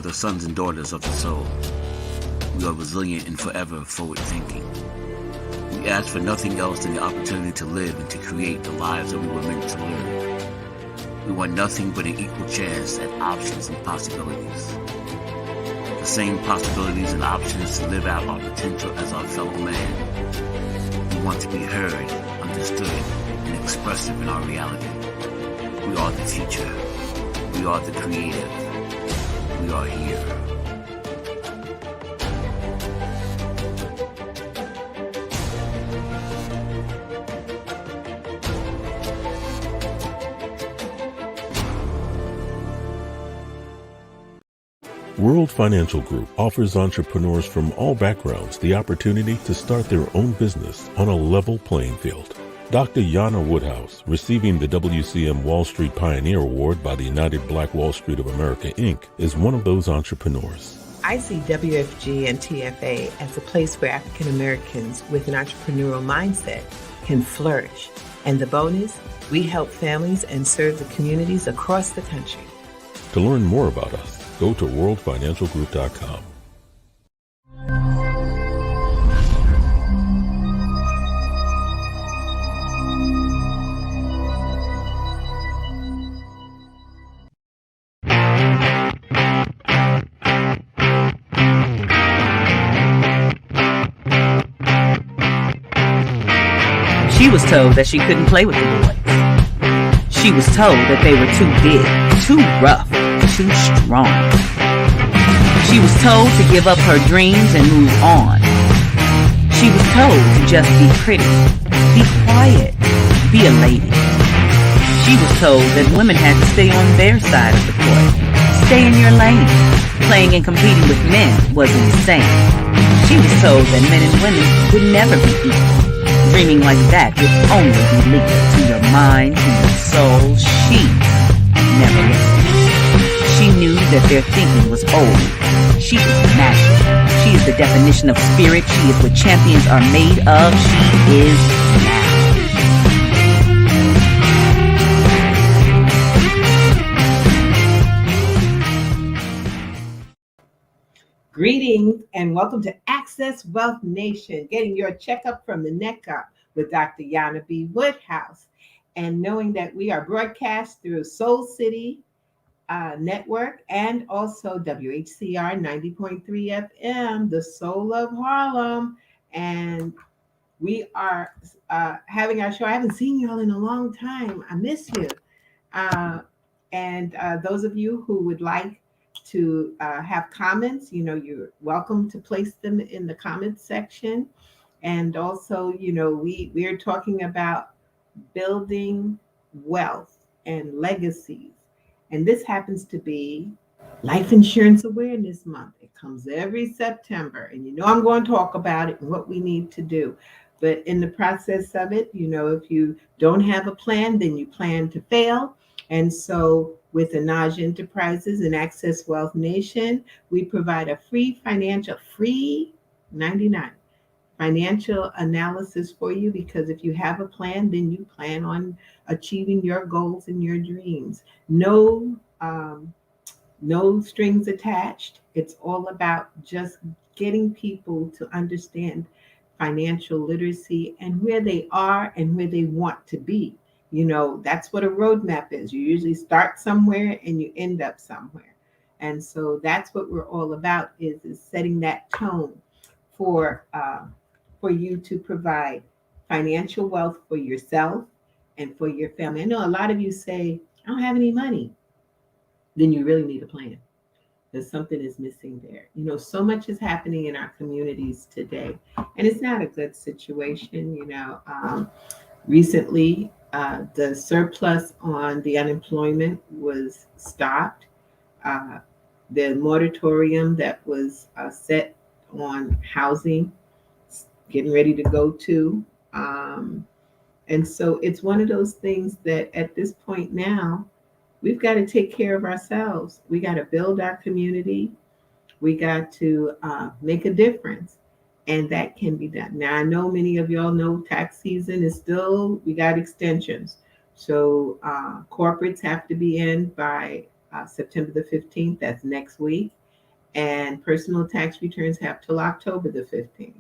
are the sons and daughters of the soul. We are resilient and forever forward-thinking. We ask for nothing else than the opportunity to live and to create the lives that we were meant to live. We want nothing but an equal chance at options and possibilities. The same possibilities and options to live out our potential as our fellow man. We want to be heard, understood, and expressive in our reality. We are the future. We are the creative. We are here. World Financial Group offers entrepreneurs from all backgrounds the opportunity to start their own business on a level playing field. Dr. Jana Woodhouse, receiving the WCM Wall Street Pioneer Award by the United Black Wall Street of America, Inc., is one of those entrepreneurs. I see WFG and TFA as a place where African Americans with an entrepreneurial mindset can flourish. And the bonus, we help families and serve the communities across the country. To learn more about us, go to worldfinancialgroup.com. She was told that she couldn't play with the boys. She was told that they were too big, too rough, too strong. She was told to give up her dreams and move on. She was told to just be pretty, be quiet, be a lady. She was told that women had to stay on their side of the court, stay in your lane. Playing and competing with men was insane. She was told that men and women would never be equal. Dreaming like that would only be lethal to your mind, to your soul. She never listened. She knew that their thinking was old. She is magic. She is the definition of spirit. She is what champions are made of. She is now. Greetings and welcome to Access Wealth Nation, getting your checkup from the neck up with Dr. Jana B. Woodhouse. And knowing that we are broadcast through Soul City Network and also WHCR 90.3 FM, the soul of Harlem. And we are having our show. I haven't seen y'all in a long time. I miss you. And those of you who would like to have comments, you're welcome to place them in the comments section. And also, we're talking about building wealth and legacies. And this happens to be Life Insurance Awareness Month. It comes every September. And I'm going to talk about it and what we need to do. But in the process of it, if you don't have a plan, then you plan to fail. And so with Anaj Enterprises and Access Wealth Nation, we provide a free 99 financial analysis for you, because if you have a plan, then you plan on achieving your goals and your dreams. No strings attached. It's all about just getting people to understand financial literacy and where they are and where they want to be. That's what a roadmap is. You usually start somewhere and you end up somewhere. And so that's what we're all about, is setting that tone for you to provide financial wealth for yourself and for your family. I know a lot of you say, I don't have any money. Then you really need a plan. There's something is missing there. So much is happening in our communities today, and it's not a good situation. Recently, the surplus on the unemployment was stopped. The moratorium that was set on housing, getting ready to go to. And so it's one of those things that at this point now, we've got to take care of ourselves. We got to build our community. We got to make a difference. And that can be done. Now, I know many of y'all know tax season is still, we got extensions. So corporates have to be in by September the 15th. That's next week. and personal tax returns have till October the 15th.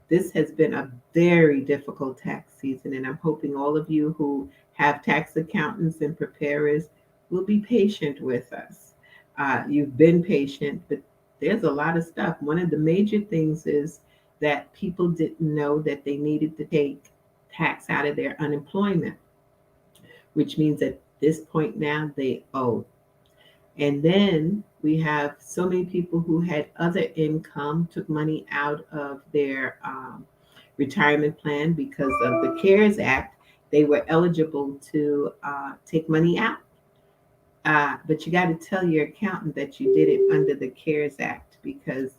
This has been a very difficult tax season, and I'm hoping all of you who have tax accountants and preparers will be patient with us. You've been patient, but there's a lot of stuff. One of the major things is that people didn't know that they needed to take tax out of their unemployment, which means at this point now they owe. And then we have so many people who had other income, took money out of their retirement plan because of the CARES Act. They were eligible to take money out. But you got to tell your accountant that you did it under the CARES Act because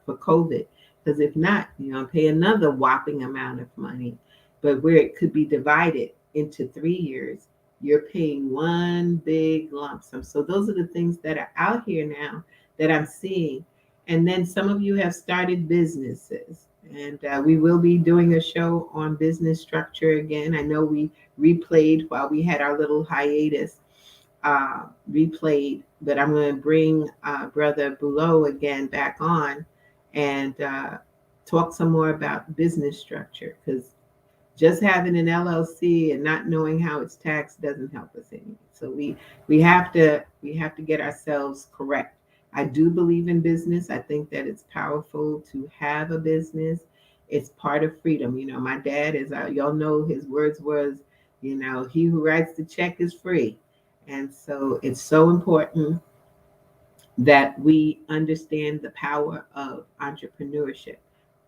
for COVID. Because if not, you're going to pay another whopping amount of money. But where it could be divided into 3 years, you're paying one big lump sum. So those are the things that are out here now that I'm seeing. And then some of you have started businesses. And we will be doing a show on business structure again. I know we replayed while we had our little hiatus, replayed, but I'm going to bring Brother Boulot again back on and talk some more about business structure, because just having an LLC and not knowing how it's taxed doesn't help us any. So we have to get ourselves correct. I do believe in business. I think that it's powerful to have a business. It's part of freedom. You know, my dad, as y'all know, his words was, you know, he who writes the check is free. And so it's so important that we understand the power of entrepreneurship,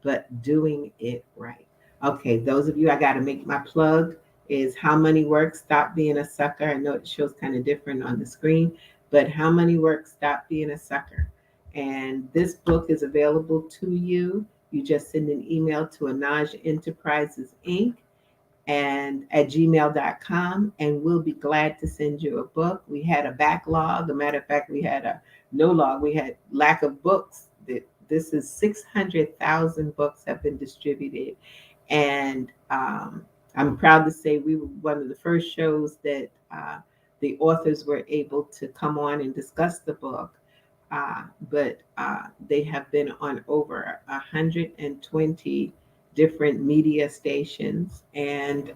but doing it right. Okay, those of you, I got to make my plug is How Money Works, Stop Being a Sucker. I know it shows kind of different on the screen, but How Money Works, Stop Being a Sucker. And this book is available to you. You just send an email to Anaj Enterprises Inc. and at gmail.com, and we'll be glad to send you a book. We had a backlog. As a matter of fact, we had a no log. We had lack of books. This is 600,000 books have been distributed. And I'm proud to say we were one of the first shows that the authors were able to come on and discuss the book. But they have been on over 120 different media stations, and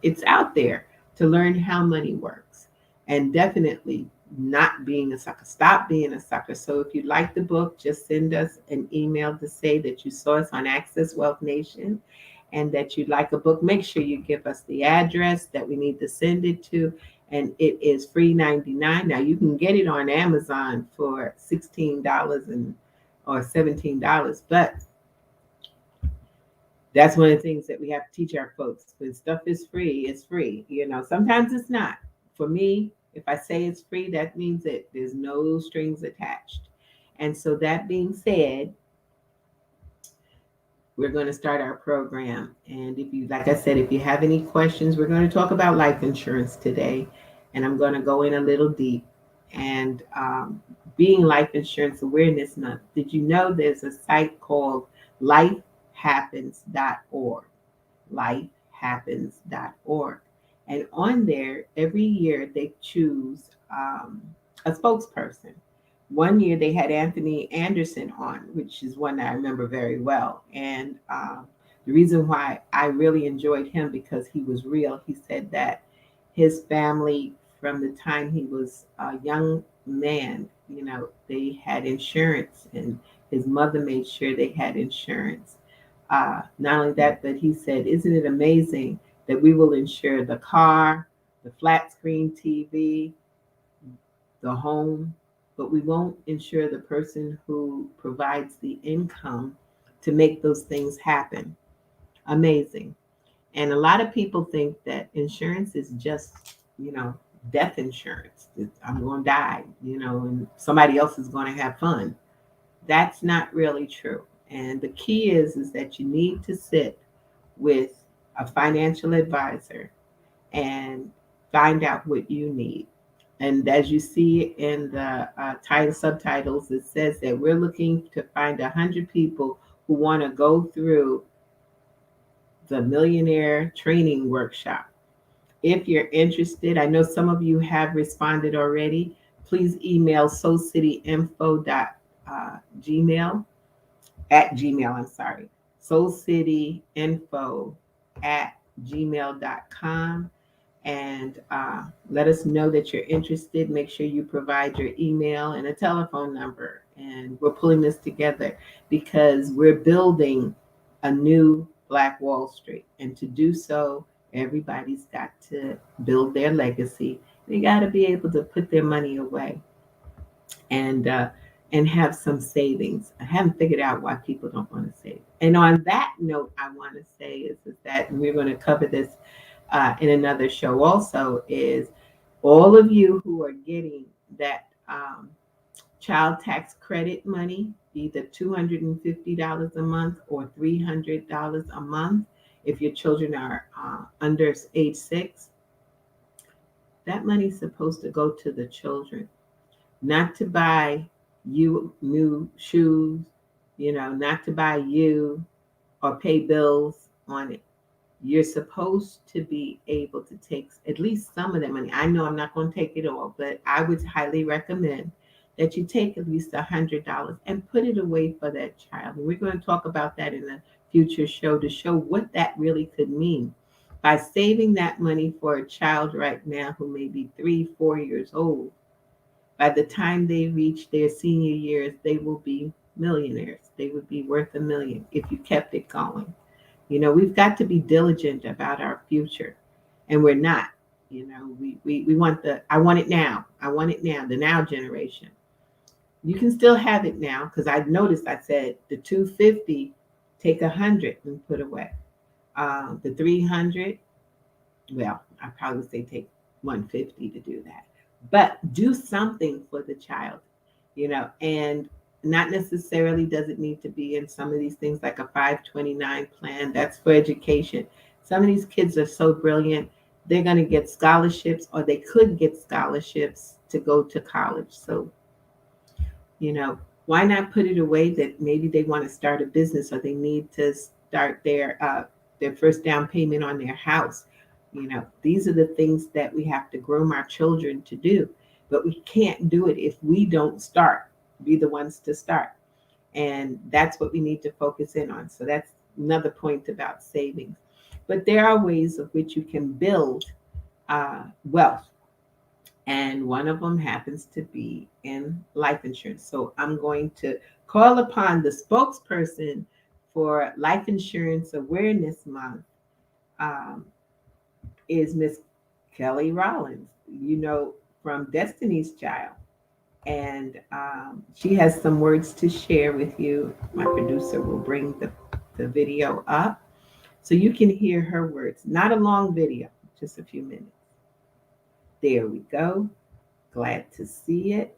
it's out there to learn how money works, and definitely not being a sucker. Stop being a sucker. So if you like the book, just send us an email to say that you saw us on Access Wealth Nation and that you'd like a book. Make sure you give us the address that we need to send it to, and it is free 99. Now you can get it on Amazon for $16 or $17, but that's one of the things that we have to teach our folks. When stuff is free, it's free. You know, sometimes it's not. For me, if I say it's free, that means that there's no strings attached. And so that being said, we're going to start our program. And if you, like I said, if you have any questions, we're going to talk about life insurance today. And I'm going to go in a little deep. And being Life Insurance Awareness Month, did you know there's a site called lifehappens.org? Lifehappens.org. And on there, every year they choose a spokesperson. One year they had Anthony Anderson on, which is one that I remember very well. And the reason why I really enjoyed him, because he was real. He said that his family, from the time he was a young man, you know, they had insurance, and his mother made sure they had insurance. Not only that, but he said, isn't it amazing that we will insure the car, the flat screen TV, the home, but we won't insure the person who provides the income to make those things happen. Amazing. And a lot of people think that insurance is just, you know, death insurance. I'm going to die, you know, and somebody else is going to have fun. That's not really true. And the key is that you need to sit with a financial advisor and find out what you need. And as you see in the title subtitles, it says that we're looking to find 100 people who want to go through the Millionaire Training Workshop. If you're interested, I know some of you have responded already. Please email soulcityinfo Gmail, at Gmail, I'm sorry, soulcityinfo at gmail.com. And let us know that you're interested. Make sure you provide your email and a telephone number. And we're pulling this together because we're building a new Black Wall Street. And to do so, everybody's got to build their legacy. They got to be able to put their money away and have some savings. I haven't figured out why people don't want to save. And on that note, I want to say is that, and we're going to cover this in another show also, is all of you who are getting that child tax credit money, either $250 a month or $300 a month, if your children are under age 6, that money's supposed to go to the children, not to buy you new shoes, not to buy you or pay bills on it. You're supposed to be able to take at least some of that money. I know I'm not going to take it all, but I would highly recommend that you take at least $100 and put it away for that child. And we're going to talk about that in a future show to show what that really could mean. By saving that money for a child right now who may be 3-4 years old, by the time they reach their senior years, they will be millionaires. They would be worth $1 million if you kept it going. We've got to be diligent about our future, and we're not. We want I want it now. I want it now, the now generation. You can still have it now, because I noticed I said the 250, take 100 and put away. The 300, well, I probably would say take 150 to do that. But do something for the child, and not necessarily does it need to be in some of these things like a 529 plan. That's for education. Some of these kids are so brilliant, they're going to get scholarships, or they could get scholarships to go to college. So, why not put it away that maybe they want to start a business, or they need to start their first down payment on their house. These are the things that we have to groom our children to do, but we can't do it if we don't be the ones to start. And that's what we need to focus in on. So that's another point about savings. But there are ways of which you can build wealth. And one of them happens to be in life insurance. So I'm going to call upon the spokesperson for Life Insurance Awareness Month, is Miss Kelly Rollins, from Destiny's Child. And she has some words to share with you. My producer will bring the video up so you can hear her words. Not a long video, just a few minutes. There we go. Glad to see it.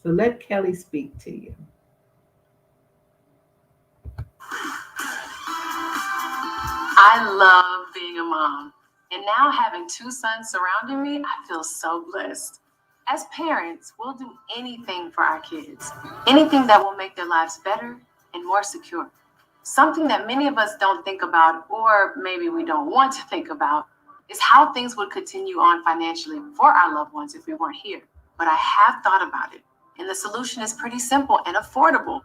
So let Kelly speak to you. I love being a mom. And now having 2 sons surrounding me, I feel so blessed. As parents, we'll do anything for our kids, anything that will make their lives better and more secure. Something that many of us don't think about, or maybe we don't want to think about, is how things would continue on financially for our loved ones if we weren't here. But I have thought about it, and the solution is pretty simple and affordable: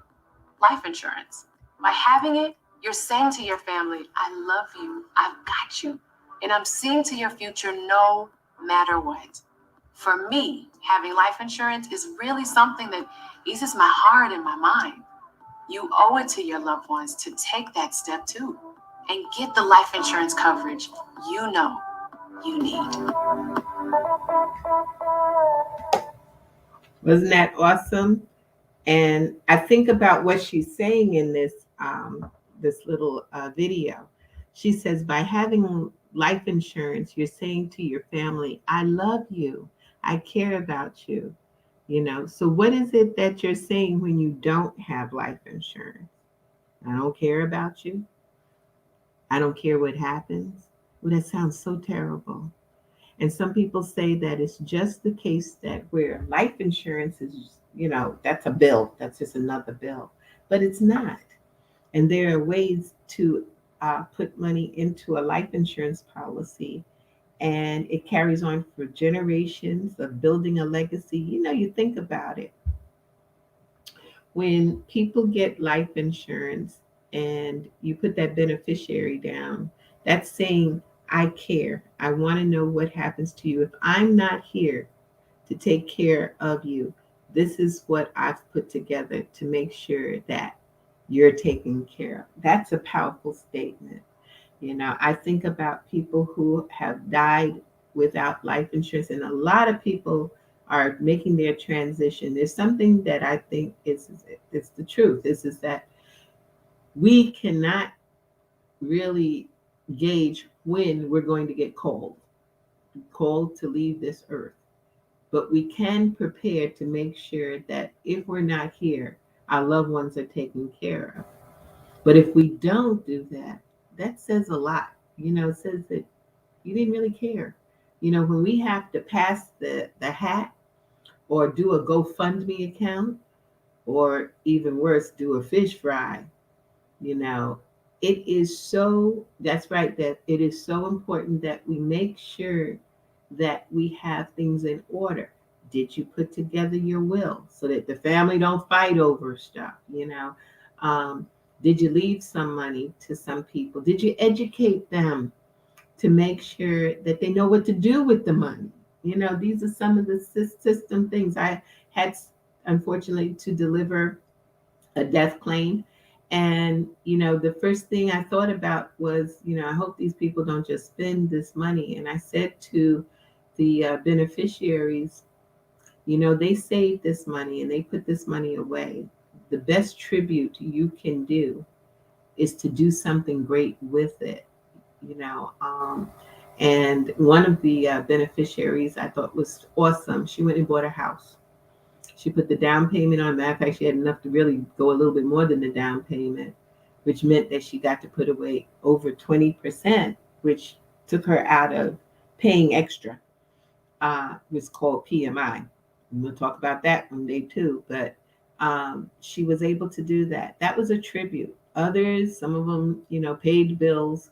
life insurance. By having it, you're saying to your family, I love you, I've got you, and I'm seeing to your future no matter what. For me, having life insurance is really something that eases my heart and my mind. You owe it to your loved ones to take that step too and get the life insurance coverage you know you need. Wasn't that awesome? And I think about what she's saying in this little video. She says, by having life insurance, you're saying to your family, I love you, I care about you. So what is it that you're saying when you don't have life insurance? I don't care about you. I don't care what happens. Well, that sounds so terrible. And some people say that it's just the case that where life insurance is, that's a bill. That's just another bill. But it's not. And there are ways to put money into a life insurance policy, and it carries on for generations of building a legacy. You think about it. when people get life insurance and you put that beneficiary down, that's saying, I care. I want to know what happens to you. If I'm not here to take care of you, this is what I've put together to make sure that you're taken care of. That's a powerful statement. I think about people who have died without life insurance, and a lot of people are making their transition. There's something that I think is the truth. Is that we cannot really gauge when we're going to get called to leave this earth, but we can prepare to make sure that if we're not here, our loved ones are taken care of. But if we don't do that, that says a lot. It says that you didn't really care. When we have to pass the hat or do a GoFundMe account, or even worse, do a fish fry, you know, that's right, that it is so important that we make sure that we have things in order. Did you put together your will so that the family don't fight over stuff? Um, did you leave some money to some people? Did you educate them to make sure that they know what to do with the money? These are some of the system things. I had, unfortunately, to deliver a death claim. And, the first thing I thought about was, I hope these people don't just spend this money. And I said to the beneficiaries, they saved this money and they put this money away. The best tribute you can do is to do something great with it, you know. And one of the beneficiaries I thought was awesome. She went and bought a house. She put the down payment on. Matter of fact, she had enough to really go a little bit more than the down payment, which meant that she got to put away over 20%, which took her out of paying extra. Was called PMI. We'll talk about that one day too. But she was able to do that. That was a tribute. Others, some of them, paid bills.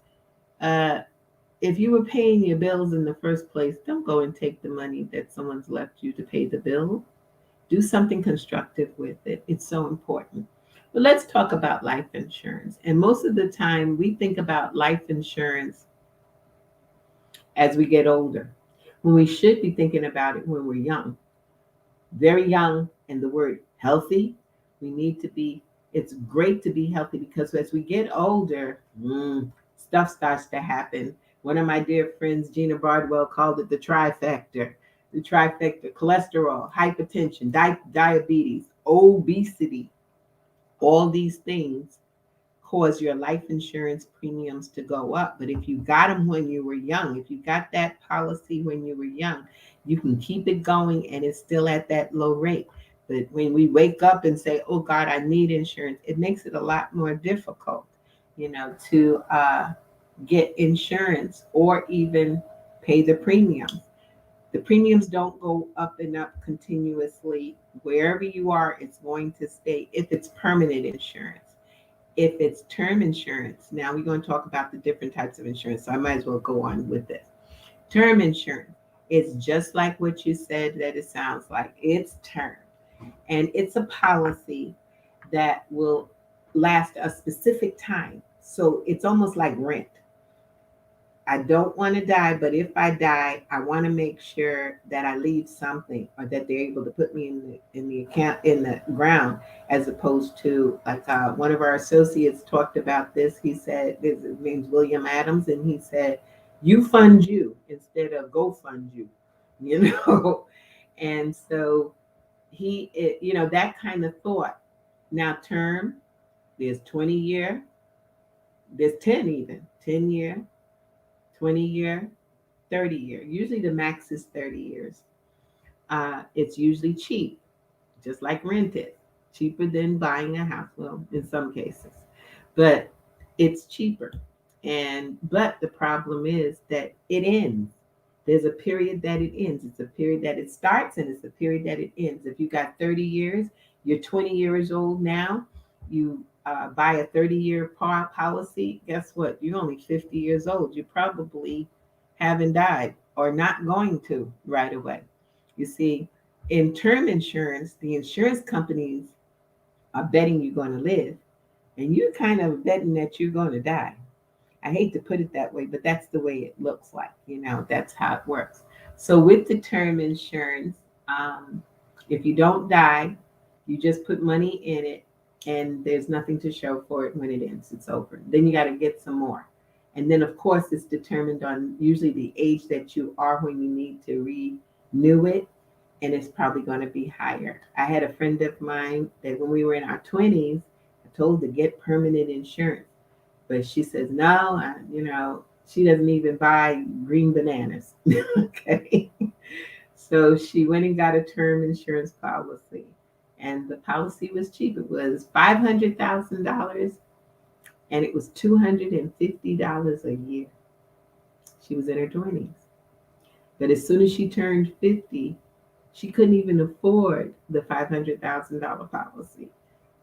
If you were paying your bills in the first place, don't go and take the money that someone's left you to pay the bill. Do something constructive with it. It's so important. But let's talk about life insurance. And most of the time, we think about life insurance as we get older, when we should be thinking about it when we're young, very young. And the word healthy, we need to be, it's great to be healthy, because as we get older, stuff starts to happen. One of my dear friends, Gina Bardwell, called it the trifecta. The trifecta: cholesterol, hypertension, diabetes, obesity. All these things cause your life insurance premiums to go up. But if you got them when you were young, if you got that policy when you were young, you can keep it going and it's still at that low rate. But when we wake up and say, oh God, I need insurance, it makes it a lot more difficult, to get insurance or even pay the premium. The premiums don't go up and up continuously. Wherever you are, it's going to stay if it's permanent insurance. If it's term insurance, now we're going to talk about the different types of insurance, so I might as well go on with this. Term insurance, it's just like what you said that it sounds like. It's term, and it's a policy that will last a specific time. So it's almost like rent. I don't want to die, but if I die, I want to make sure that I leave something, or that they're able to put me in the account, in the ground, as opposed to like one of our associates talked about this. He said, his name's William Adams, and he said, "You fund you instead of go fund you," And so that kind of thought. Now, term, there's 20-year, there's 10-year, 20-year, 30-year. Usually the max is 30 years. It's usually cheap, just like rent is. Cheaper than buying a house, well, in some cases. But it's cheaper. But the problem is that it ends. There's a period that it ends. It's a period that it starts, and it's a period that it ends. If you got 30 years, you're 20 years old now, you buy a 30-year policy, guess what? You're only 50 years old. You probably haven't died or not going to right away. You see, in term insurance, the insurance companies are betting you're going to live, and you're kind of betting that you're going to die. I hate to put it that way, but that's the way it looks like. That's how it works. So with the term insurance, if you don't die, you just put money in it, and there's nothing to show for it when it ends. It's over. Then you got to get some more. And then, of course, it's determined on usually the age that you are when you need to renew it, and it's probably going to be higher. I had a friend of mine that when we were in our 20s, I told her to get permanent insurance. But she says, no, she doesn't even buy green bananas. Okay. So she went and got a term insurance policy. And the policy was cheap. It was $500,000 and it was $250 a year. She was in her 20s. But as soon as she turned 50, she couldn't even afford the $500,000 policy.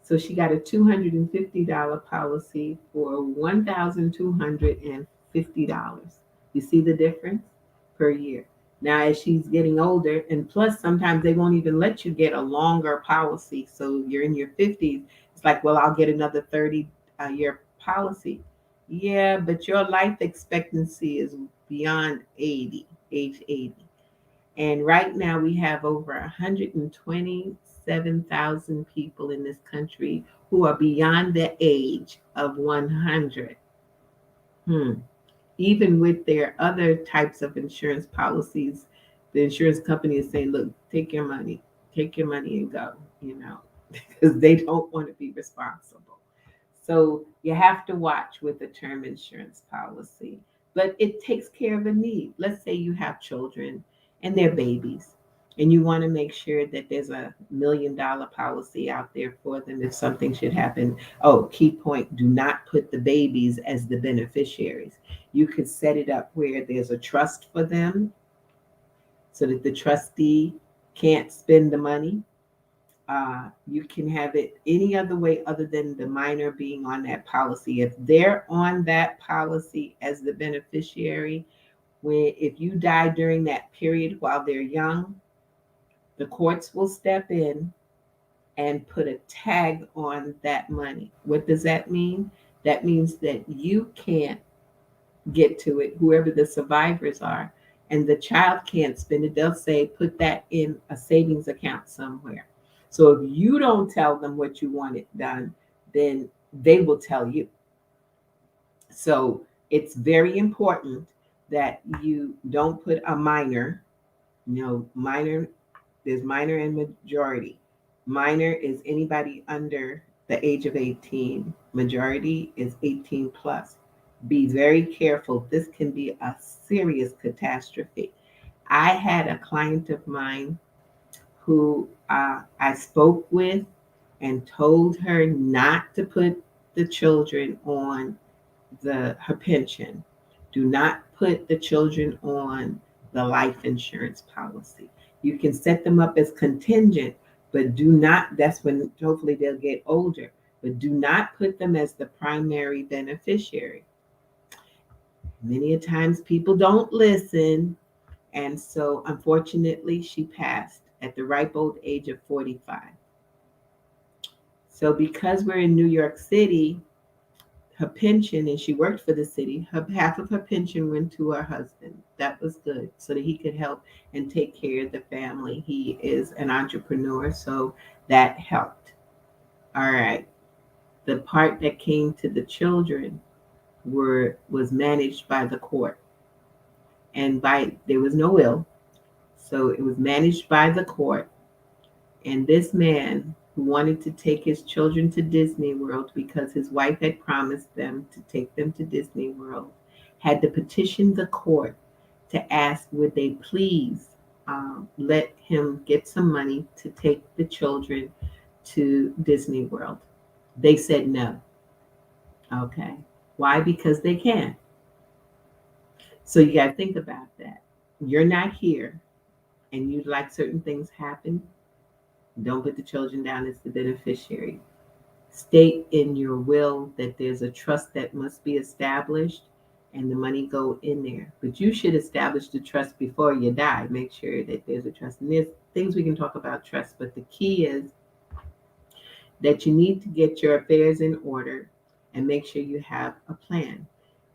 So she got a $250 policy for $1,250. You see the difference per year. Now, as she's getting older, and plus sometimes they won't even let you get a longer policy. So you're in your 50s. It's like, well, I'll get another 30-year policy. Yeah, but your life expectancy is beyond age 80. And right now we have over 127,000 people in this country who are beyond the age of 100. Even with their other types of insurance policies, the insurance company is saying, look, take your money and go, because they don't want to be responsible. So you have to watch with the term insurance policy, but it takes care of a need. Let's say you have children and they're babies, and you want to make sure that there's $1 million policy out there for them if something should happen. Oh, key point, do not put the babies as the beneficiaries. You could set it up where there's a trust for them so that the trustee can't spend the money. You can have it any other way other than the minor being on that policy. If they're on that policy as the beneficiary, if you die during that period while they're young, the courts will step in and put a tag on that money. What does that mean? That means that you can't get to it, whoever the survivors are, and the child can't spend it. They'll say, put that in a savings account somewhere. So if you don't tell them what you want it done, then they will tell you. So it's very important that you don't put a minor, minor, there's minor and majority. Minor is anybody under the age of 18. Majority is 18 plus. Be very careful. This can be a serious catastrophe. I had a client of mine who I spoke with and told her not to put the children on her pension. Do not put the children on the life insurance policy. You can set them up as contingent, but do not, that's when hopefully they'll get older, but do not put them as the primary beneficiary. Many a times people don't listen. And so unfortunately, she passed at the ripe old age of 45. So because we're in New York City, her pension, and she worked for the city, half of her pension went to her husband. That was good, so that he could help and take care of the family. He is an entrepreneur, so that helped. All right. The part that came to the children was managed by the court. And there was no will. So it was managed by the court. And this man who wanted to take his children to Disney World because his wife had promised them to take them to Disney World had to petition the court to ask, would they please let him get some money to take the children to Disney World. They said no. Okay. Why? Because they can. So you got to think about that. You're not here and you'd like certain things happen. Don't put the children down as the beneficiary. State in your will that there's a trust that must be established and the money go in there. But you should establish the trust before you die. Make sure that there's a trust. And there's things we can talk about trust, but the key is that you need to get your affairs in order and make sure you have a plan.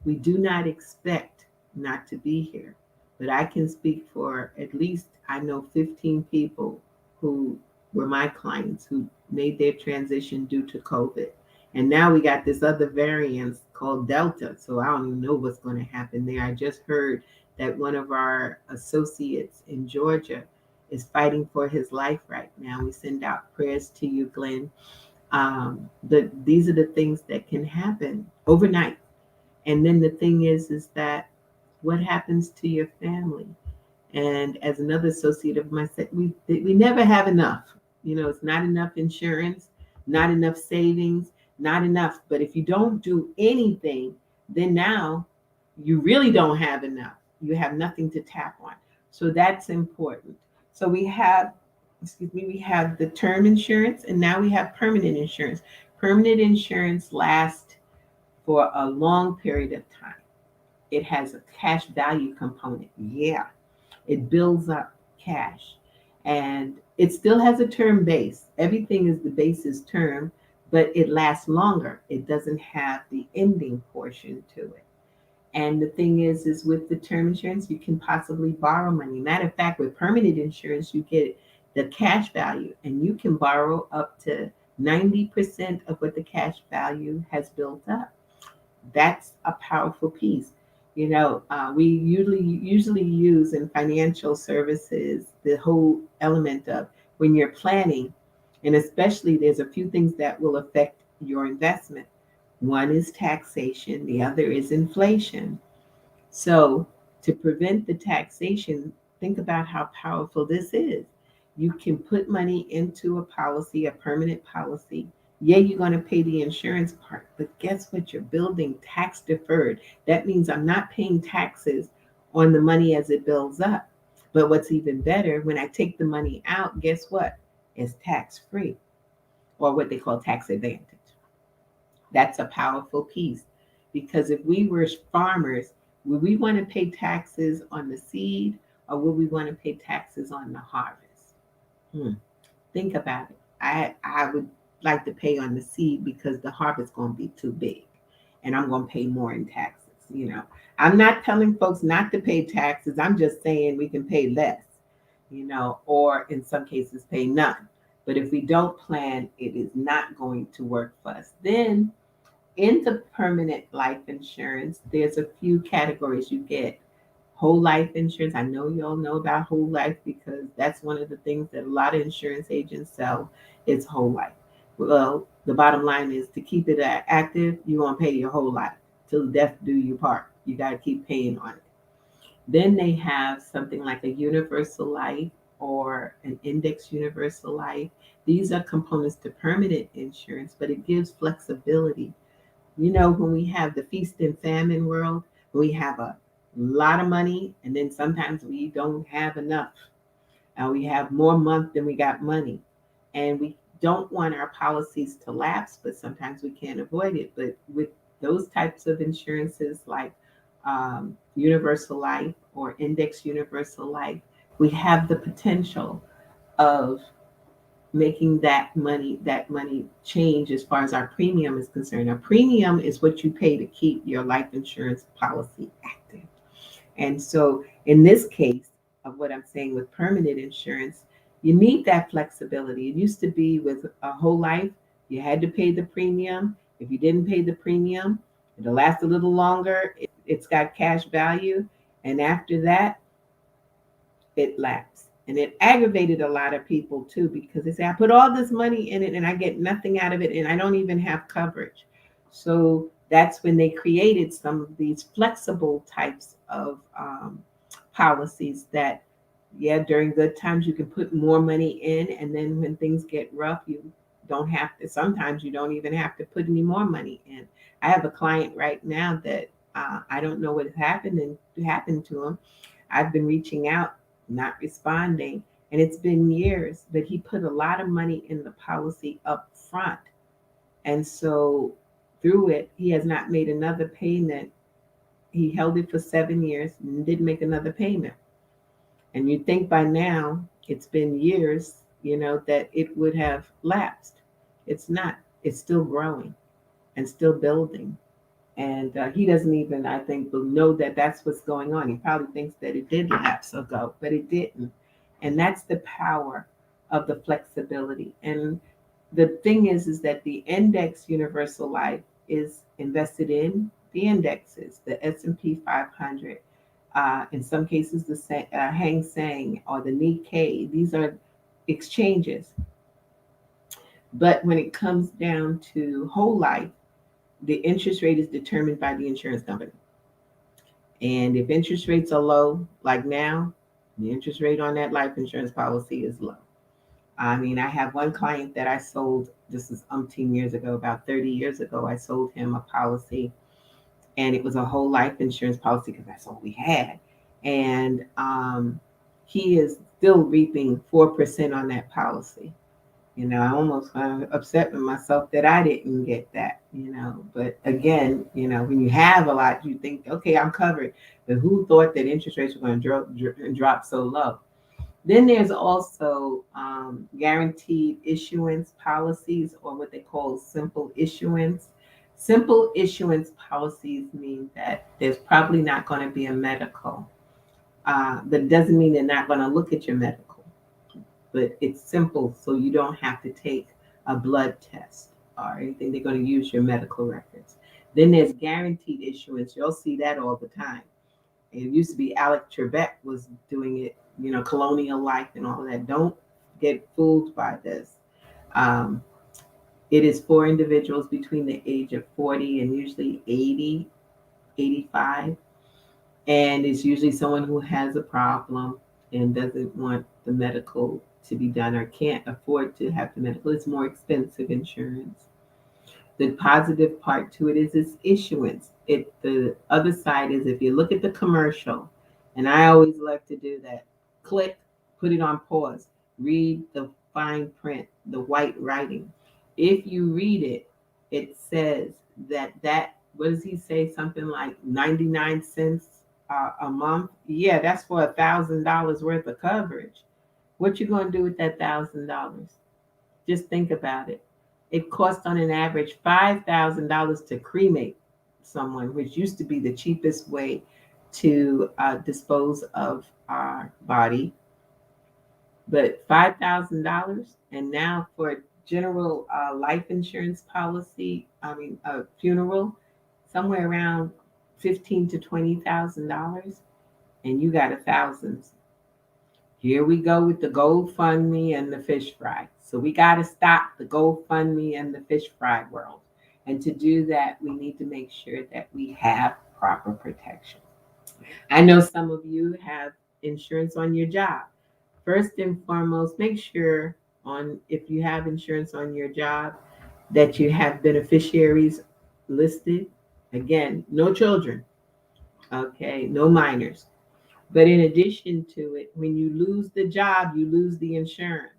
We do not expect not to be here, but I can speak for at least I know 15 people who were my clients who made their transition due to COVID. And now we got this other variant called Delta. So I don't even know what's going to happen there. I just heard that one of our associates in Georgia is fighting for his life right now. We send out prayers to you, Glenn. These are the things that can happen overnight. And then the thing is that what happens to your family? And as another associate of mine said, we never have enough. It's not enough insurance, not enough savings, not enough. But if you don't do anything, then now you really don't have enough. You have nothing to tap on. So that's important. So we have the term insurance, and now we have permanent insurance. Permanent insurance lasts for a long period of time. It has a cash value component. Yeah, it builds up cash. And it still has a term base. Everything is the base is term, but it lasts longer. It doesn't have the ending portion to it. And the thing is with the term insurance, you can possibly borrow money. Matter of fact, with permanent insurance, you get the cash value and you can borrow up to 90% of what the cash value has built up. That's a powerful piece. We usually use in financial services the whole element of when you're planning, and especially there's a few things that will affect your investment. One is taxation, the other is inflation. So, to prevent the taxation, think about how powerful this is. You can put money into a policy, a permanent policy. Yeah, you're going to pay the insurance part, but guess what? You're building tax deferred. That means I'm not paying taxes on the money as it builds up. But what's even better, when I take the money out, guess what? It's tax free, or what they call tax advantage. That's a powerful piece, because if we were farmers, would we want to pay taxes on the seed, or would we want to pay taxes on the harvest? Think about it. I would like to pay on the seed because the harvest going to be too big and I'm going to pay more in taxes. I'm not telling folks not to pay taxes. I'm just saying we can pay less, or in some cases pay none. But if we don't plan, it is not going to work for us. Then in the permanent life insurance, there's a few categories you get. Whole life insurance. I know you all know about whole life because that's one of the things that a lot of insurance agents sell is whole life. Well, the bottom line is to keep it active, you want to pay your whole life till death do you part. You got to keep paying on it. Then they have something like a universal life or an index universal life. These are components to permanent insurance, but it gives flexibility. When we have the feast and famine world, we have a lot of money, and then sometimes we don't have enough. We have more month than we got money, and we don't want our policies to lapse, but sometimes we can't avoid it. But with those types of insurances like universal life or index universal life, we have the potential of making that money change as far as our premium is concerned. Our premium is what you pay to keep your life insurance policy active. And so in this case of what I'm saying with permanent insurance, you need that flexibility. It used to be with a whole life, you had to pay the premium. If you didn't pay the premium, it'll last a little longer. It's got cash value. And after that, it lapsed. And it aggravated a lot of people too, because they say, I put all this money in it and I get nothing out of it and I don't even have coverage. So that's when they created some of these flexible types of policies that, yeah, during good times you can put more money in. And then when things get rough, you don't have to, sometimes you don't even have to put any more money in. I have a client right now that I don't know what has happened to him. I've been reaching out, not responding, and it's been years, but he put a lot of money in the policy up front. And so through it, he has not made another payment. He held it for 7 years and didn't make another payment. And you'd think by now, it's been years, that it would have lapsed. It's not. It's still growing and still building. And he doesn't even, I think, know that that's what's going on. He probably thinks that it did lapse ago, but it didn't. And that's the power of the flexibility. And the thing is that the index universal life is invested in the indexes, the S&P 500, in some cases the Hang Seng or the Nikkei. These are exchanges. But when it comes down to whole life, the interest rate is determined by the insurance company. And if interest rates are low, like now, the interest rate on that life insurance policy is low. I mean, I have one client that I sold, this is umpteen years ago, about 30 years ago, I sold him a policy, and it was a whole life insurance policy because that's all we had. And he is still reaping 4% on that policy. I almost upset with myself that I didn't get that. But again, when you have a lot, you think, okay, I'm covered. But who thought that interest rates were going to drop so low? Then there's also guaranteed issuance policies, or what they call simple issuance. Simple issuance policies mean that there's probably not going to be a medical. That doesn't mean they're not going to look at your medical, but it's simple, so you don't have to take a blood test or anything. They're going to use your medical records. Then there's guaranteed issuance. You'll see that all the time. It used to be Alec Trebek was doing it, Colonial Life and all of that. Don't get fooled by this. It is for individuals between the age of 40 and usually 80, 85. And it's usually someone who has a problem and doesn't want the medical to be done or can't afford to have the medical. It's more expensive insurance. The positive part to it is its issuance. The other side is if you look at the commercial, and I always like to do that, click, put it on pause, read the fine print, the white writing. If you read it, it says that what does he say? Something like 99 cents a month. Yeah, that's for $1,000 worth of coverage. What you going to do with that $1,000? Just think about it. It costs on an average $5,000 to cremate someone, which used to be the cheapest way to dispose of our body. But $5,000, and now for general life insurance policy, funeral, somewhere around $15,000 to $20,000, and you got $1,000. Here we go with the GoFundMe and the fish fry. So we got to stop the GoFundMe and the fish fry world. And to do that, we need to make sure that we have proper protection. I know some of you have insurance on your job. First and foremost, make sure if you have insurance on your job that you have beneficiaries listed. Again, no children, okay, no minors. But in addition to it, when you lose the job, you lose the insurance.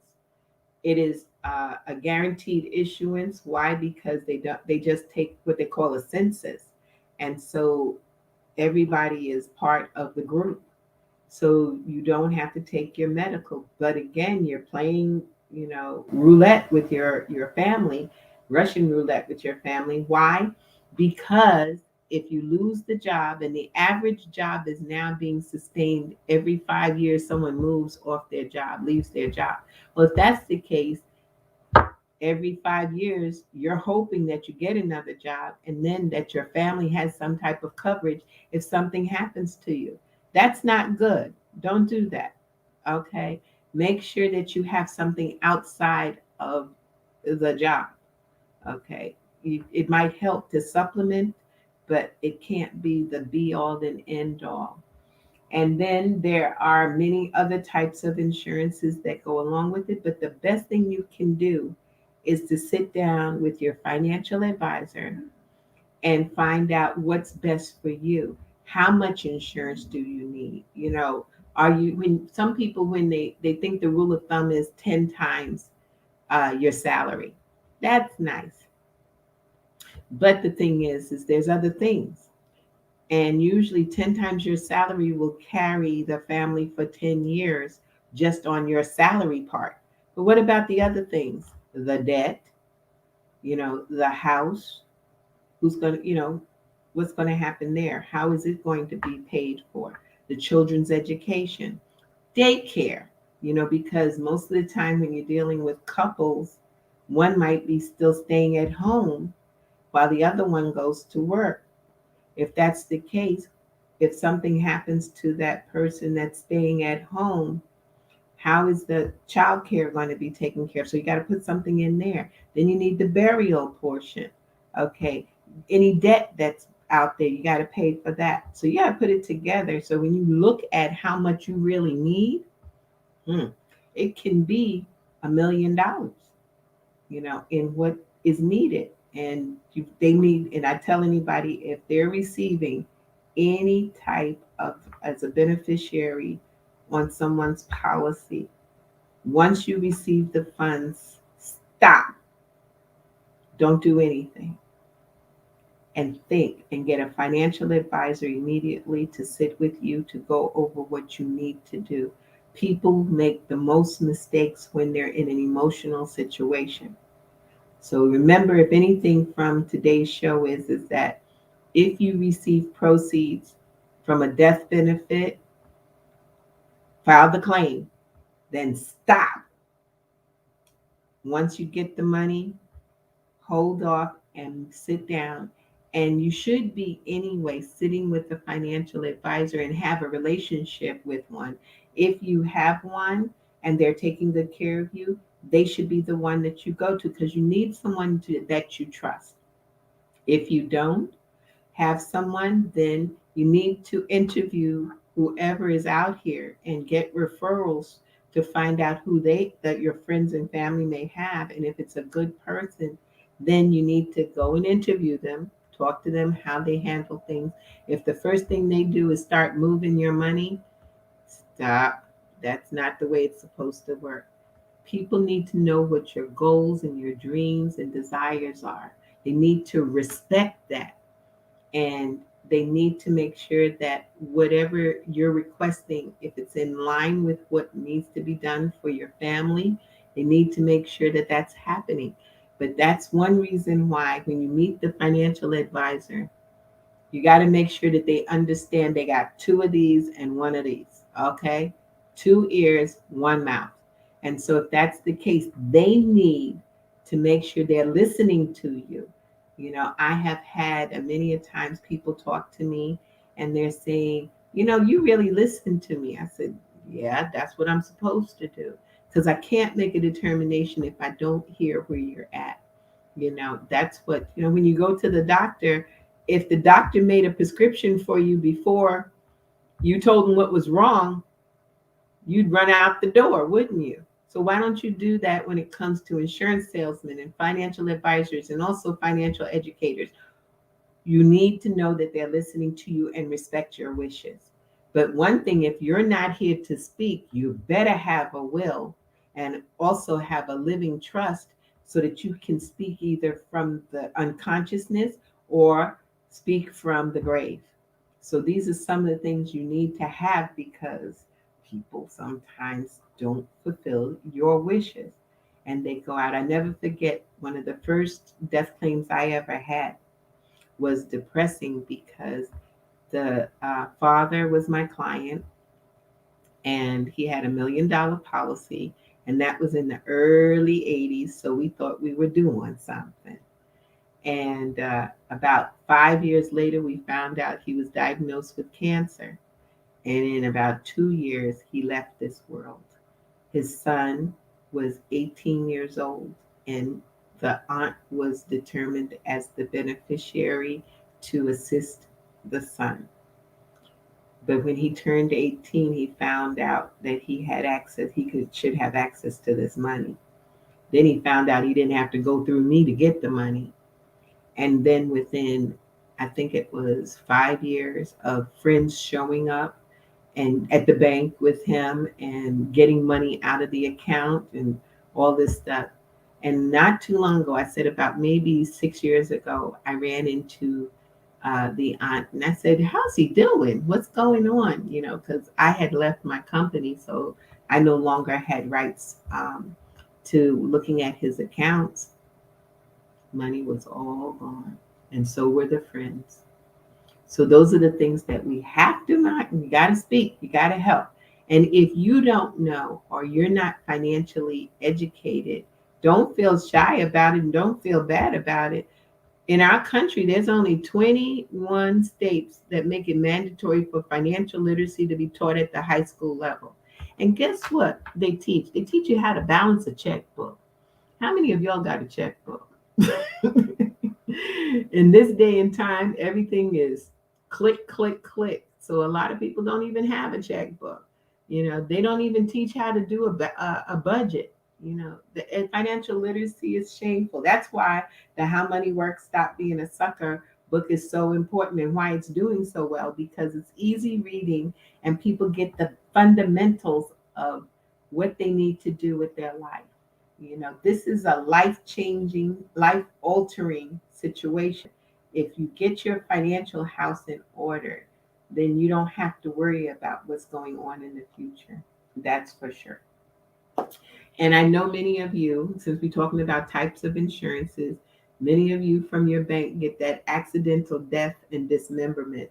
It is a guaranteed issuance. Why? Because they just take what they call a census, and so everybody is part of the group. So you don't have to take your medical. But again, you're playing, roulette with your family, Russian roulette with your family. Why? Because if you lose the job, and the average job is now being sustained every 5 years, someone moves off their job, leaves their job. Well, if that's the case, every 5 years, you're hoping that you get another job and then that your family has some type of coverage if something happens to you. That's not good. Don't do that. Okay. Make sure that you have something outside of the job. Okay. It might help to supplement, but it can't be the be all and end all. And then there are many other types of insurances that go along with it. But the best thing you can do is to sit down with your financial advisor and find out what's best for you. How much insurance do you need? When some people, when they think the rule of thumb is 10 times your salary. That's nice. But the thing is there's other things. And usually 10 times your salary will carry the family for 10 years just on your salary part. But what about the other things? The debt, The house, who's going to, what's going to happen there? How is it going to be paid for? The children's education, daycare, because most of the time when you're dealing with couples, one might be still staying at home while the other one goes to work. If that's the case, if something happens to that person that's staying at home, how is the child care going to be taken care of? So you got to put something in there. Then you need the burial portion. Okay. Any debt that's out there, you got to pay for that. So you got to put it together. So when you look at how much you really need, it can be $1 million, in what is needed. And they need, and I tell anybody, if they're receiving any type of, as a beneficiary on someone's policy, once you receive the funds, stop. Don't do anything. And think and get a financial advisor immediately to sit with you to go over what you need to do. People make the most mistakes when they're in an emotional situation. So remember, if anything from today's show is that if you receive proceeds from a death benefit, file the claim, then stop. Once you get the money, hold off and sit down. And you should be anyway sitting with a financial advisor and have a relationship with one. If you have one and they're taking good care of you, they should be the one that you go to, because you need someone that you trust. If you don't have someone, then you need to interview whoever is out here and get referrals to find out who that your friends and family may have. And if it's a good person, then you need to go and interview them, talk to them how they handle things. If the first thing they do is start moving your money, stop. That's not the way it's supposed to work. People need to know what your goals and your dreams and desires are. They need to respect that. And they need to make sure that whatever you're requesting, if it's in line with what needs to be done for your family, they need to make sure that that's happening. But that's one reason why when you meet the financial advisor, you got to make sure that they understand they got two of these and one of these. Okay. Two ears, one mouth. And so if that's the case, they need to make sure they're listening to you. I have had many a times people talk to me and they're saying, you really listen to me. I said, yeah, that's what I'm supposed to do. Because I can't make a determination if I don't hear where you're at. That's what, when you go to the doctor, if the doctor made a prescription for you before you told him what was wrong, you'd run out the door, wouldn't you? So why don't you do that when it comes to insurance salesmen and financial advisors and also financial educators? You need to know that they're listening to you and respect your wishes. But one thing, if you're not here to speak, you better have a will and also have a living trust so that you can speak either from the unconsciousness or speak from the grave. So these are some of the things you need to have, because people sometimes don't fulfill your wishes and they go out. I never forget, one of the first death claims I ever had was depressing because the father was my client and he had $1 million policy, and that was in the early 80s. So we thought we were doing something. And about 5 years later, we found out he was diagnosed with cancer. And in about 2 years, he left this world. His son was 18 years old, and the aunt was determined as the beneficiary to assist the son. But when he turned 18, he found out that he had access, should have access to this money. Then he found out he didn't have to go through me to get the money. And then within, I think it was 5 years of friends showing up and at the bank with him and getting money out of the account and all this stuff. And not too long ago, I said about maybe 6 years ago, I ran into the aunt and I said, how's he doing? What's going on? Because I had left my company, so I no longer had rights to looking at his accounts. Money was all gone, and so were the friends. So those are the things that we have to not. You got to speak. You got to help. And if you don't know or you're not financially educated, don't feel shy about it and don't feel bad about it. In our country, there's only 21 states that make it mandatory for financial literacy to be taught at the high school level. And guess what they teach? They teach you how to balance a checkbook. How many of y'all got a checkbook? In this day and time, everything is click, click, click. So a lot of people don't even have a checkbook. They don't even teach how to do a budget. The financial literacy is shameful. That's why the How Money Works, Stop Being a Sucker book is so important and why it's doing so well, because it's easy reading and people get the fundamentals of what they need to do with their life. This is a life changing, life altering situation. If you get your financial house in order, then you don't have to worry about what's going on in the future. That's for sure. And I know many of you, since we're talking about types of insurances, many of you from your bank get that accidental death and dismemberment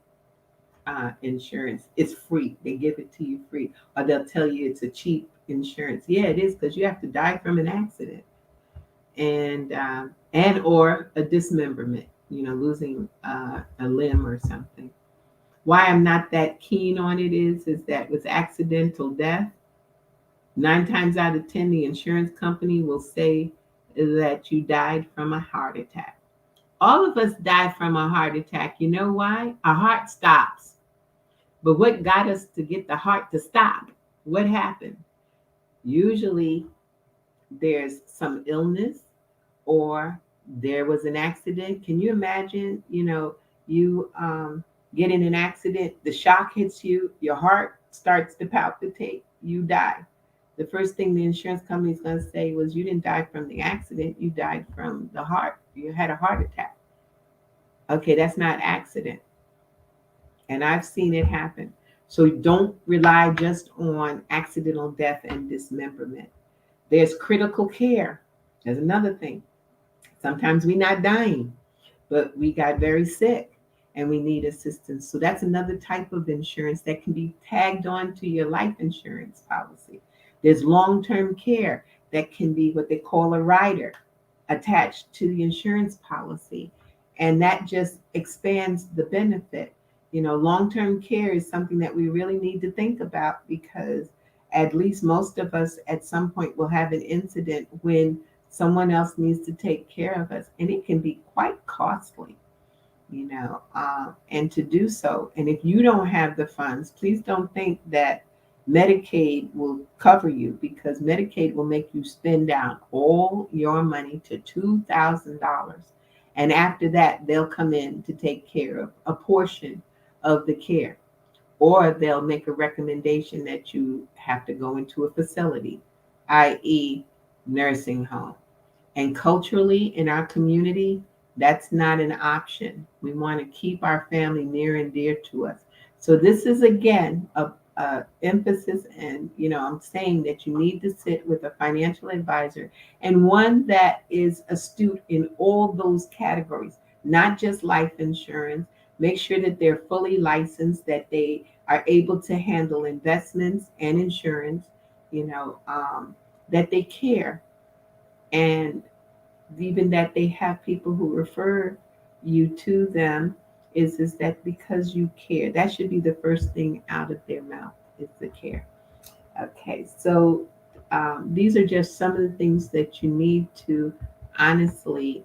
insurance. It's free. They give it to you free, or they'll tell you it's a cheap insurance. Yeah, it is, because you have to die from an accident and or a dismemberment. Losing a limb or something. Why I'm not that keen on it is that with accidental death, 9 times out of 10, the insurance company will say that you died from a heart attack. All of us die from a heart attack. You know why? Our heart stops. But what got us to get the heart to stop? What happened? Usually there's some illness or there was an accident. Can you imagine, you get in an accident, the shock hits you, your heart starts to palpitate, you die. The first thing the insurance company is going to say was, you didn't die from the accident, you died from the heart. You had a heart attack. Okay, that's not accident. And I've seen it happen. So don't rely just on accidental death and dismemberment. There's critical care. There's another thing. Sometimes we're not dying, but we got very sick and we need assistance. So that's another type of insurance that can be tagged on to your life insurance policy. There's long-term care that can be what they call a rider attached to the insurance policy. And that just expands the benefit. Long-term care is something that we really need to think about, because at least most of us at some point will have an incident when someone else needs to take care of us. And it can be quite costly, and to do so. And if you don't have the funds, please don't think that Medicaid will cover you, because Medicaid will make you spend down all your money to $2,000. And after that, they'll come in to take care of a portion of the care. Or they'll make a recommendation that you have to go into a facility, i.e., nursing home. And culturally, in our community, that's not an option. We want to keep our family near and dear to us. So this is, again, a emphasis, and I'm saying that you need to sit with a financial advisor, and one that is astute in all those categories, not just life insurance. Make sure that they're fully licensed, that they are able to handle investments and insurance, that they care, and even that they have people who refer you to them. Is that because you care? That should be the first thing out of their mouth, is the care. Okay, so these are just some of the things that you need to honestly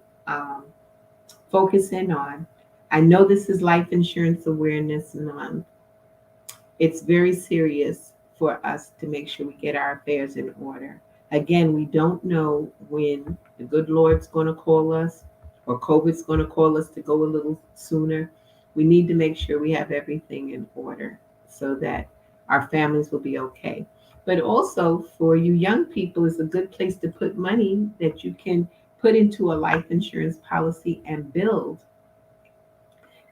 focus in on. I know this is Life Insurance Awareness Month. It's very serious for us to make sure we get our affairs in order. Again, we don't know when the good Lord's going to call us, or COVID's going to call us to go a little sooner. We need to make sure we have everything in order so that our families will be okay. But also, for you young people, it's a good place to put money that you can put into a life insurance policy and build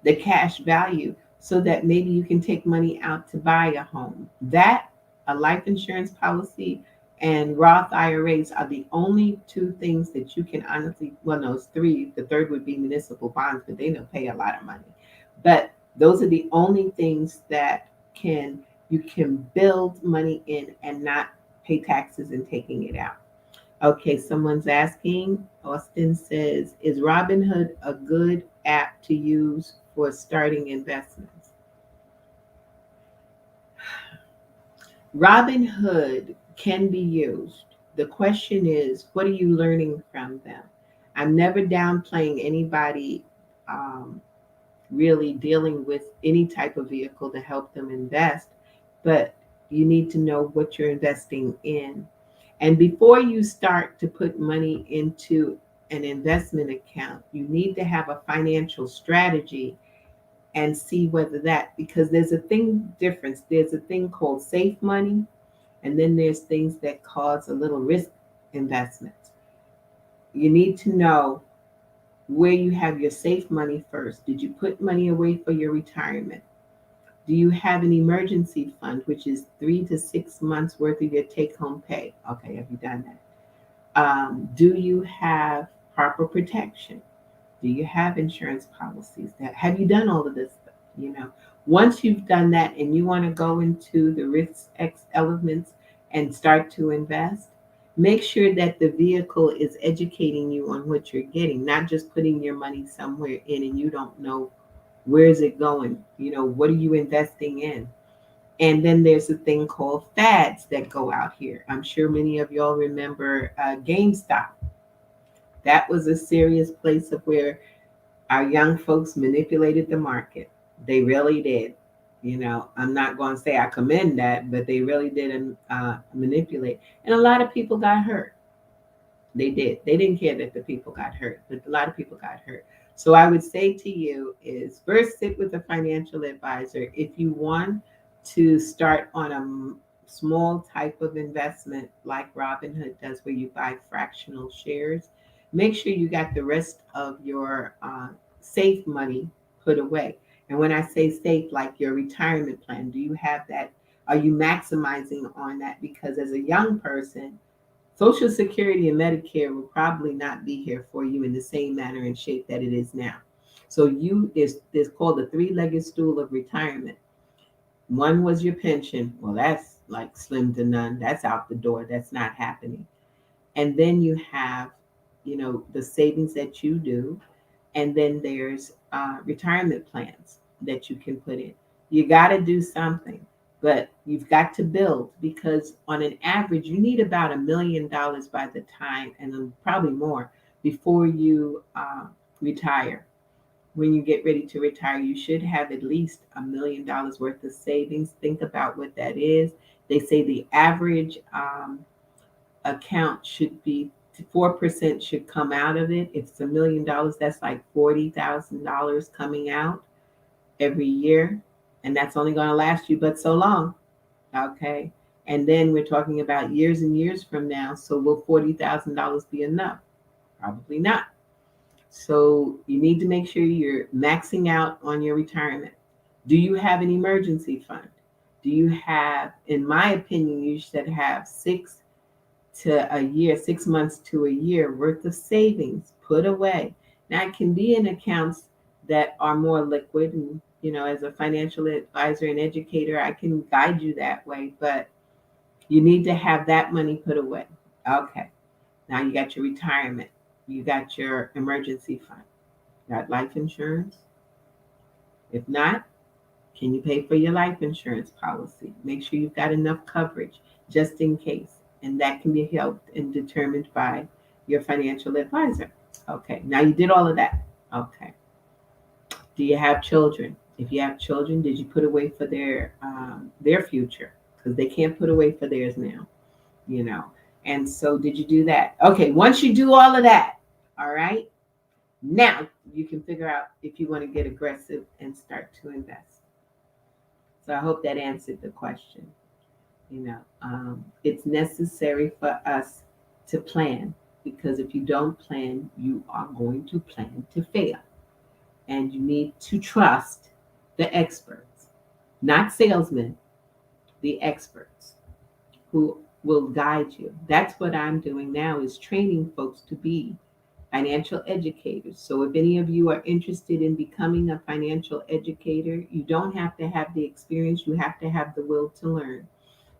the cash value, so that maybe you can take money out to buy a home. That, a life insurance policy And Roth IRAs are the only two things that you can honestly, well, no, it's three. The third would be municipal bonds, but they don't pay a lot of money. But those are the only things that you can build money in and not pay taxes and taking it out. Okay, someone's asking, Austin says, is Robinhood a good app to use for starting investments? Robinhood can be used. The question is, what are you learning from them? I'm never downplaying anybody really dealing with any type of vehicle to help them invest, but you need to know what you're investing in. And before you start to put money into an investment account, you need to have a financial strategy and see whether that, because there's a thing difference. There's a thing called safe money, and then there's things that cause a little risk investments. You need to know where you have your safe money first. Did you put money away for your retirement? Do you have an emergency fund, which is 3 to 6 months worth of your take home pay? Okay, have you done that? Do you have proper protection? Do you have insurance policies? Have you done all of this stuff? Once you've done that and you want to go into the risk X elements and start to invest, make sure that the vehicle is educating you on what you're getting, not just putting your money somewhere in and you don't know where is it going. What are you investing in? And then there's a thing called fads that go out here. I'm sure many of y'all remember GameStop. That was a serious place of where our young folks manipulated the market. They really did. I'm not going to say I commend that, but they really did manipulate. And a lot of people got hurt. They did. They didn't care that the people got hurt, but a lot of people got hurt. So I would say to you is first sit with a financial advisor. If you want to start on a small type of investment like Robinhood does, where you buy fractional shares, make sure you got the rest of your safe money put away. And when I say safe, like your retirement plan, do you have that? Are you maximizing on that? Because as a young person, Social Security and Medicare will probably not be here for you in the same manner and shape that it is now. So there's called the three-legged stool of retirement. One was your pension. Well, that's like slim to none. That's out the door. That's not happening. And then you have, the savings that you do, and then there's retirement plans that you can put in. You got to do something, but you've got to build, because on an average, you need about $1 million by the time, and then probably more, before you retire. When you get ready to retire, you should have at least $1 million worth of savings. Think about what that is. They say the average account should be 4% should come out of it. If it's $1 million, that's like $40,000 coming out every year, and that's only going to last you but so long. Okay, and then we're talking about years and years from now. So will $40,000 be enough? Probably not. So you need to make sure you're maxing out on your retirement. Do you have an emergency fund? Do you have, in my opinion, you should have 6 months to a year worth of savings put away. Now it can be in accounts that are more liquid, and as a financial advisor and educator, I can guide you that way, but you need to have that money put away. Okay, now you got your retirement, you got your emergency fund, got life insurance. If not, can you pay for your life insurance policy? Make sure you've got enough coverage just in case. And that can be helped and determined by your financial advisor. Okay, now you did all of that. Okay. Do you have children? If you have children, did you put away for their future? Because they can't put away for theirs now, And so did you do that? Okay, once you do all of that, all right, now you can figure out if you want to get aggressive and start to invest. So I hope that answered the question. It's necessary for us to plan, because if you don't plan, you are going to plan to fail. And you need to trust the experts, not salesmen, the experts who will guide you. That's what I'm doing now, is training folks to be financial educators. So if any of you are interested in becoming a financial educator, you don't have to have the experience, you have to have the will to learn.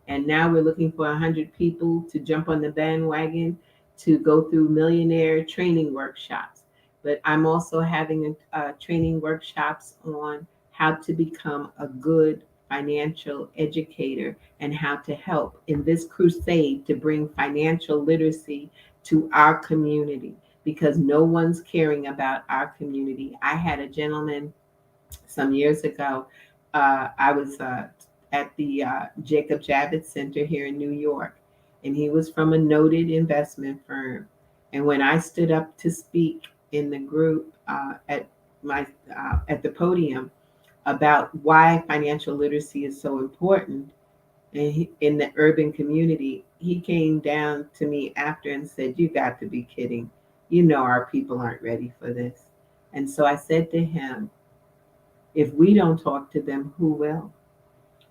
And now we're looking for 100 people to jump on the bandwagon to go through millionaire training workshops. But I'm also having training workshops on how to become a good financial educator and how to help in this crusade to bring financial literacy to our community, because no one's caring about our community. I had a gentleman some years ago. I was at the Jacob Javits Center here in New York, and he was from a noted investment firm. And when I stood up to speak in the group at the podium about why financial literacy is so important in the urban community, he came down to me after and said, "You got to be kidding. You know our people aren't ready for this." And so I said to him, if we don't talk to them, who will?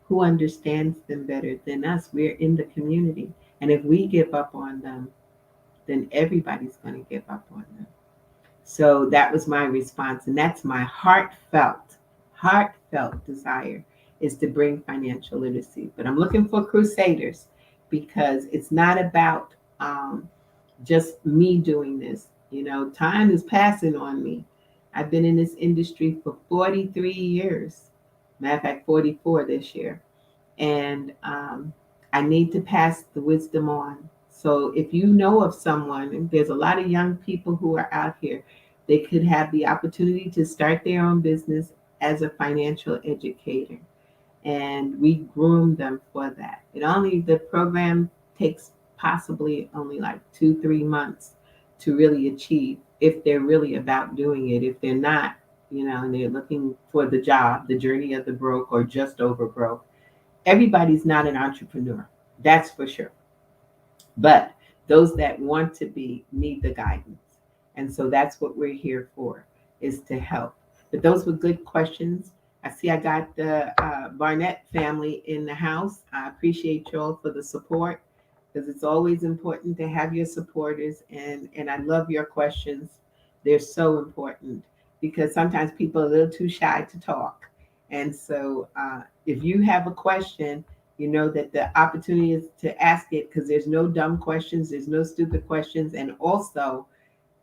Who understands them better than us? We're in the community. And if we give up on them, then everybody's going to give up on them. So that was my response. And that's my heartfelt desire, is to bring financial literacy. But I'm looking for crusaders, because it's not about just me doing this. You know, time is passing on me. I've been in this industry for 43 years. Matter of fact, 44 this year. And I need to pass the wisdom on. So if you know of someone, and there's a lot of young people who are out here, they could have the opportunity to start their own business as a financial educator. And we groom them for that. The program takes possibly only like 2-3 months to really achieve, if they're really about doing it. If they're not, and they're looking for the job, the journey of the broke or just over broke, everybody's not an entrepreneur. That's for sure. But those that want to be need the guidance. And so that's what we're here for, is to help. But those were good questions. I see I got the Barnett family in the house. I appreciate y'all for the support, because it's always important to have your supporters. And I love your questions. They're so important, because sometimes people are a little too shy to talk. And so if you have a question, you know that the opportunity is to ask it, because there's no dumb questions, there's no stupid questions. And also,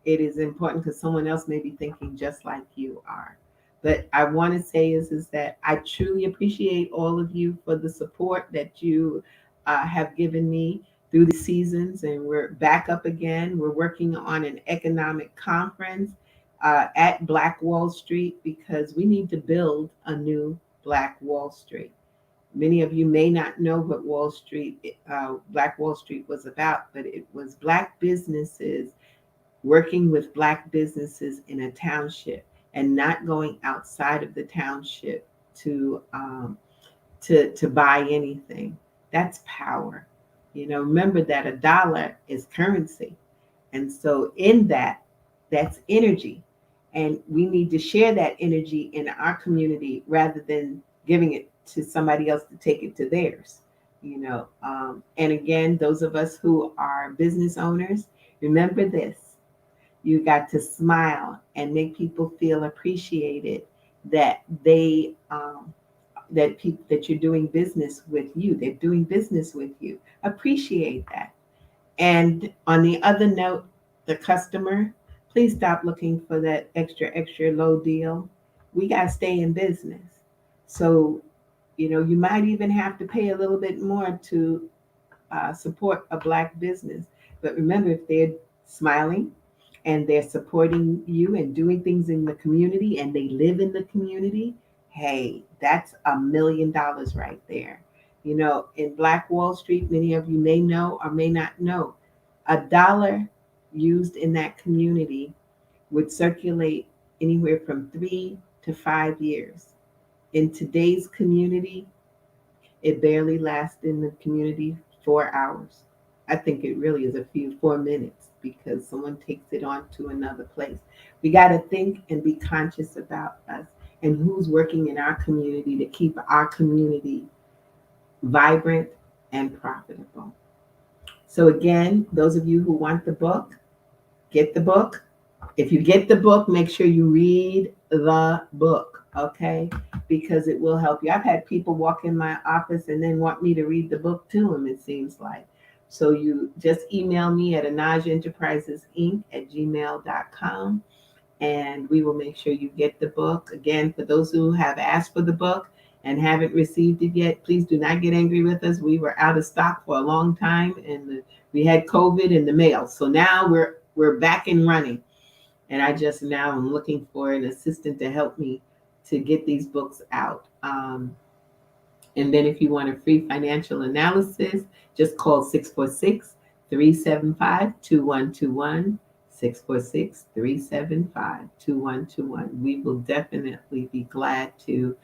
it is important because someone else may be thinking just like you are. But I want to say is that I truly appreciate all of you for the support that you have given me through the seasons. And we're back up again. We're working on an economic conference at Black Wall Street, because we need to build a new Black Wall Street. Many of you may not know what Black Wall Street was about, but it was Black businesses working with Black businesses in a township, and not going outside of the township to buy anything. That's power. Remember that a dollar is currency, and so in that, that's energy, and we need to share that energy in our community rather than giving it to somebody else to take it to theirs. And again, those of us who are business owners, remember this: you got to smile and make people feel appreciated, that that you're doing business with you. They're doing business with you. Appreciate that. And on the other note, the customer, please stop looking for that extra low deal. We got to stay in business. So, you might even have to pay a little bit more to support a Black business. But remember, if they're smiling and they're supporting you and doing things in the community, and they live in the community, hey, that's $1 million right there. In Black Wall Street, many of you may know or may not know, a dollar used in that community would circulate anywhere from 3 to 5 years. In today's community, it barely lasts in the community 4 hours. I think it really is 4 minutes, because someone takes it on to another place. We got to think and be conscious about us and who's working in our community to keep our community vibrant and profitable. So again, those of you who want the book, get the book. If you get the book, make sure you read the book, okay? Because it will help you. I've had people walk in my office and then want me to read the book to them, it seems like. So you just email me at anajaenterprisesinc@gmail.com, and we will make sure you get the book. Again, for those who have asked for the book and haven't received it yet, please do not get angry with us. We were out of stock for a long time, and we had COVID in the mail. So now we're back and running. And I just now am looking for an assistant to help me to get these books out. And then if you want a free financial analysis, just call 646-375-2121, 646-375-2121. We will definitely be glad to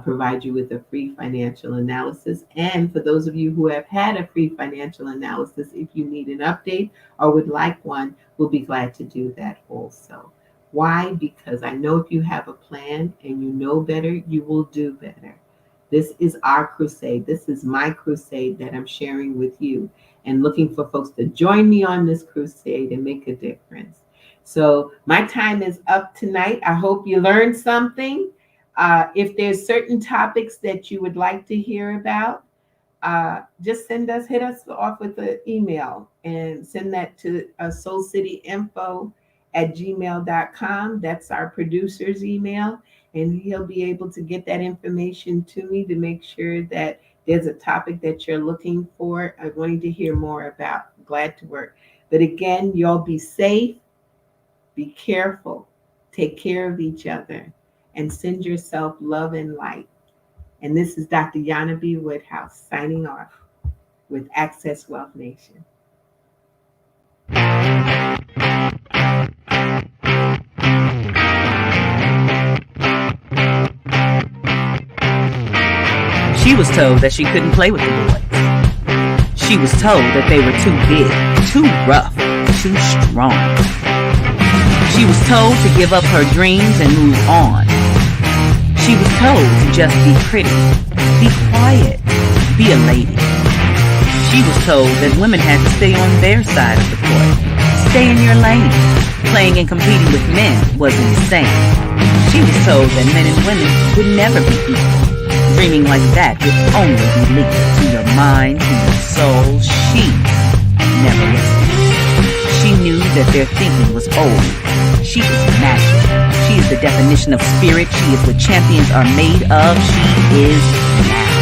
provide you with a free financial analysis. And for those of you who have had a free financial analysis, if you need an update or would like one, we'll be glad to do that also. Why? Because I know if you have a plan and you know better, you will do better. This is our crusade. This is my crusade that I'm sharing with you, and looking for folks to join me on this crusade and make a difference. So my time is up tonight. I hope you learned something. If there's certain topics that you would like to hear about, just hit us off with an email and send that to soulcityinfo@gmail.com. That's our producer's email. And he'll be able to get that information to me to make sure that there's a topic that you're looking for, wanting to hear more about. Glad to work. But again, y'all be safe, be careful, take care of each other, and send yourself love and light. And this is Dr. Jana B. Woodhouse signing off with Access Wealth Nation. She was told that she couldn't play with the boys. She was told that they were too big, too rough, too strong. She was told to give up her dreams and move on. She was told to just be pretty, be quiet, be a lady. She was told that women had to stay on their side of the court, stay in your lane. Playing and competing with men was insane. She was told that men and women would never be equal. Dreaming like that would only be lethal to your mind, to your soul. She never listened. She knew that their thinking was old. She is magic. She is the definition of spirit. She is what champions are made of. She is now.